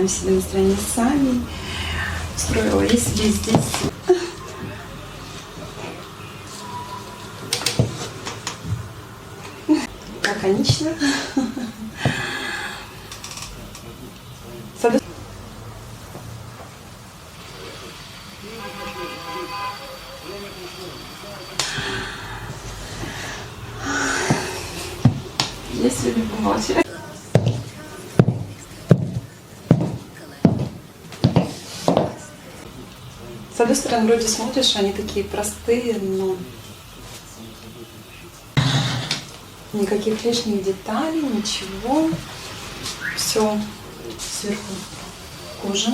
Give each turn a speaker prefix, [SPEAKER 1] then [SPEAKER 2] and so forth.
[SPEAKER 1] поднимаем себе настроение сами. Устроила я себе здесь лаконично. Я сегодня помолчала. С одной стороны, вроде смотришь, они такие простые, но никаких лишних деталей, ничего. Все сверху кожа.